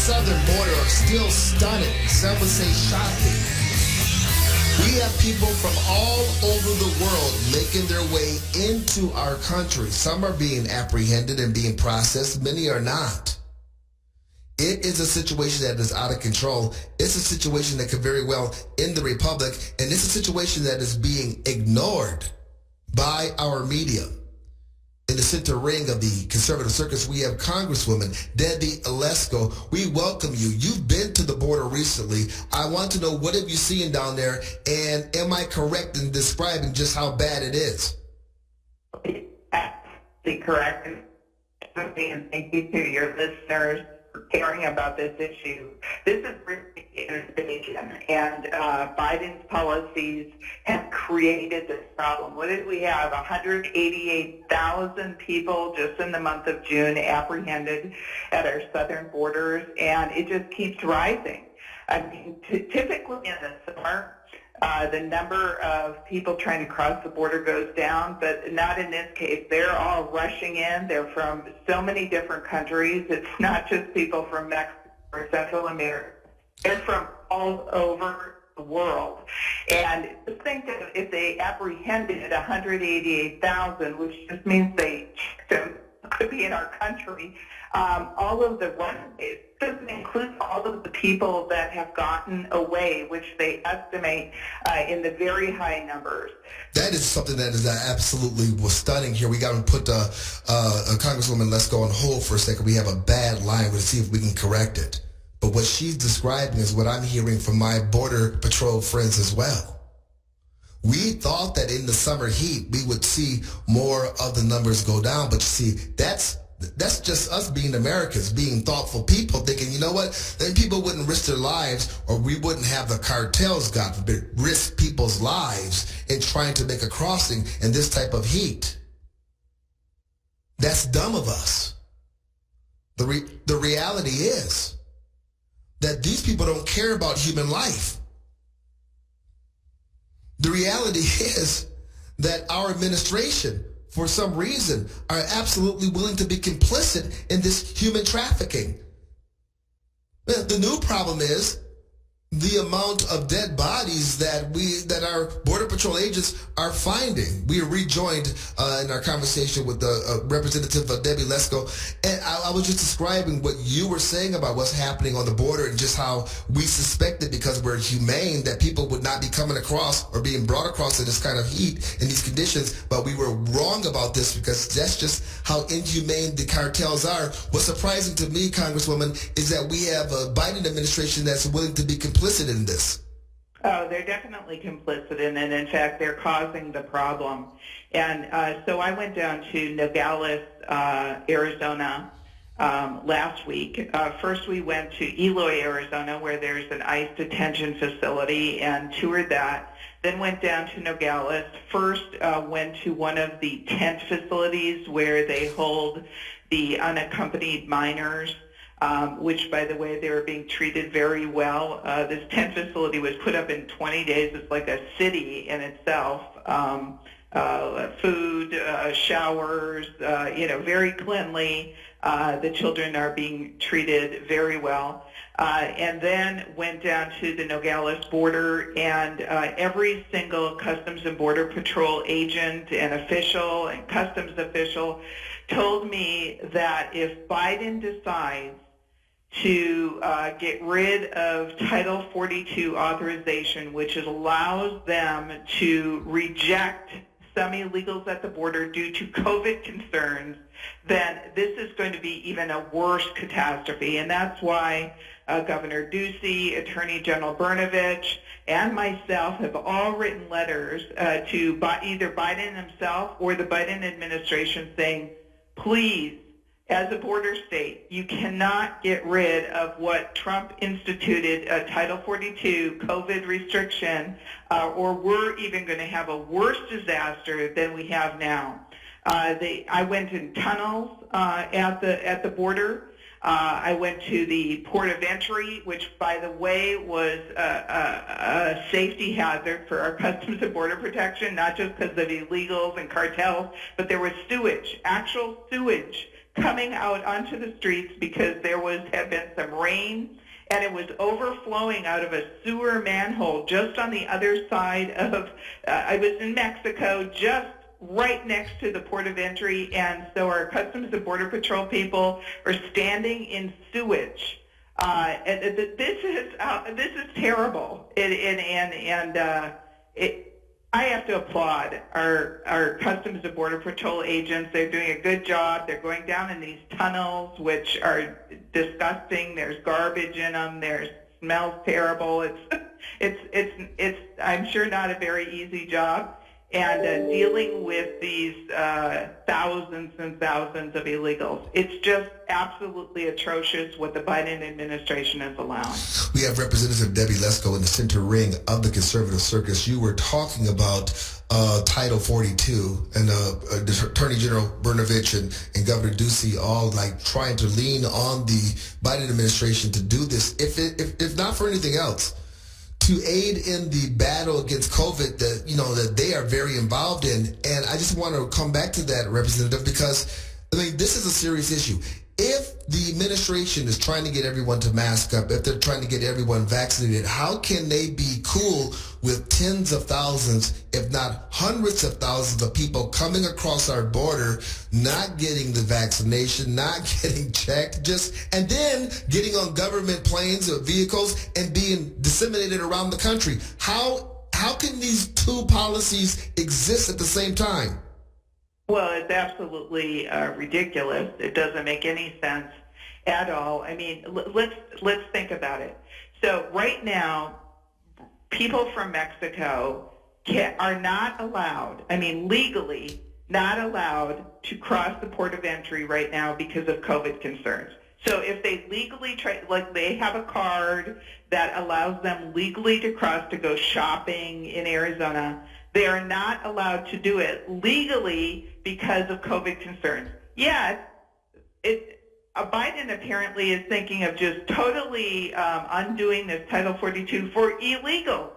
southern border are still stunning. Some would say shocking. We have people from all over the world making their way into our country. Some are being apprehended and being processed. Many are not. It is a situation that is out of control. It's a situation that could very well end the republic, and it's a situation that is being ignored by our media. In the center ring of the conservative circus, we have Congresswoman Debbie Lesko. We welcome you. You've been to the border recently. I want to know, what have you seen down there, and am I correct in describing just how bad it is? Absolutely correct. And thank you to your listeners for caring about this issue. This is really innovation, and Biden's policies have created this problem. What did we have? 188,000 people just in the month of June apprehended at our southern borders, and it just keeps rising. I mean, typically in the summer, the number of people trying to cross the border goes down, but not in this case. They're all rushing in. They're from so many different countries. It's not just people from Mexico or Central America. They're from all over the world. And just think that if they apprehended 188,000, which just means they could be in our country, all of the runaways, doesn't include all of the people that have gotten away, which they estimate in the very high numbers. That is something that is absolutely was stunning here. We got to put Congresswoman Lesko on hold for a second. We have a bad line. We'll see if we can correct it. But what she's describing is what I'm hearing from my Border Patrol friends as well. We thought that in the summer heat, we would see more of the numbers go down. But you see, that's just us being Americans, being thoughtful people, thinking, you know what, then people wouldn't risk their lives, or we wouldn't have the cartels, God forbid, risk people's lives in trying to make a crossing in this type of heat. That's dumb of us. The reality is that these people don't care about human life. The reality is that our administration, for some reason, are absolutely willing to be complicit in this human trafficking. The new problem is the amount of dead bodies that our Border Patrol agents are finding. We are rejoined in our conversation with the Representative Debbie Lesko, and I was just describing what you were saying about what's happening on the border and just how we suspected, because we're humane, that people would not be coming across or being brought across in this kind of heat in these conditions, but we were wrong about this because that's just how inhumane the cartels are. What's surprising to me, Congresswoman, is that we have a Biden administration that's willing to be complicit in this. Oh, they're definitely complicit in it. In fact, they're causing the problem. And so I went down to Nogales, Arizona last week. First we went to Eloy, Arizona, where there's an ICE detention facility, and toured that. Then went down to Nogales. First went to one of the tent facilities where they hold the unaccompanied minors, which, by the way, they were being treated very well. This tent facility was put up in 20 days. It's like a city in itself. Food, showers, very cleanly. The children are being treated very well. And then went down to the Nogales border, and every single Customs and Border Patrol agent and official and customs official told me that if Biden decides to get rid of Title 42 authorization, which allows them to reject some illegals at the border due to COVID concerns, then this is going to be even a worse catastrophe. And that's why Governor Ducey, Attorney General Brnovich, and myself have all written letters to either Biden himself or the Biden administration saying, please, as a border state, you cannot get rid of what Trump instituted, a Title 42 COVID restriction, or we're even going to have a worse disaster than we have now. I went in tunnels at the border. I went to the port of entry, which, by the way, was a safety hazard for our Customs and Border Protection, not just because of illegals and cartels, but there was sewage, actual sewage, coming out onto the streets because there had been some rain, and it was overflowing out of a sewer manhole just on the other side of, I was in Mexico, just right next to the port of entry, and so our Customs and Border Patrol people are standing in sewage. This is terrible, I have to applaud our Customs and Border Patrol agents. They're doing a good job. They're going down in these tunnels, which are disgusting. There's garbage in them. Smells terrible. It's I'm sure not a very easy job. And dealing with these thousands and thousands of illegals. It's just absolutely atrocious what the Biden administration is allowing. We have Representative Debbie Lesko in the center ring of the conservative circus. You were talking about Title 42 and Attorney General Brnovich and Governor Ducey all like trying to lean on the Biden administration to do this, if not for anything else, to aid in the battle against COVID that they are very involved in. And I just want to come back to that, Representative, because this is a serious issue. If the administration is trying to get everyone to mask up, if they're trying to get everyone vaccinated, how can they be cool with tens of thousands, if not hundreds of thousands of people coming across our border, not getting the vaccination, not getting checked, and then getting on government planes or vehicles and being disseminated around the country? How can these two policies exist at the same time? Well, it's absolutely ridiculous. It doesn't make any sense at all. I mean, let's think about it. So right now, people from Mexico are not allowed, legally not allowed to cross the port of entry right now because of COVID concerns. So if they legally they have a card that allows them legally to cross to go shopping in Arizona, they are not allowed to do it legally because of COVID concerns. Yes, Biden apparently is thinking of just totally undoing this Title 42 for illegals.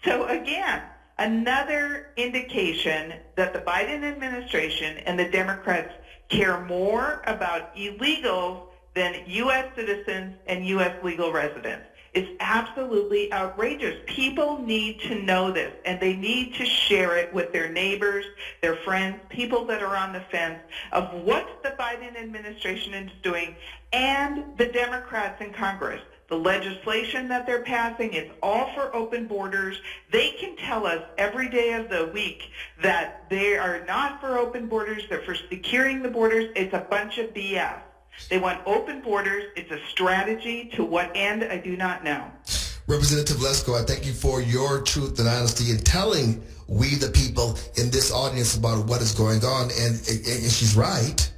So again, another indication that the Biden administration and the Democrats care more about illegals than U.S. citizens and U.S. legal residents. It's absolutely outrageous. People need to know this, and they need to share it with their neighbors, their friends, people that are on the fence of what the Biden administration is doing and the Democrats in Congress. The legislation that they're passing is all for open borders. They can tell us every day of the week that they are not for open borders, they're for securing the borders. It's a bunch of BS. They want open borders. It's a strategy. To what end, I do not know. Representative Lesko, I thank you for your truth and honesty in telling we the people in this audience about what is going on. And she's right.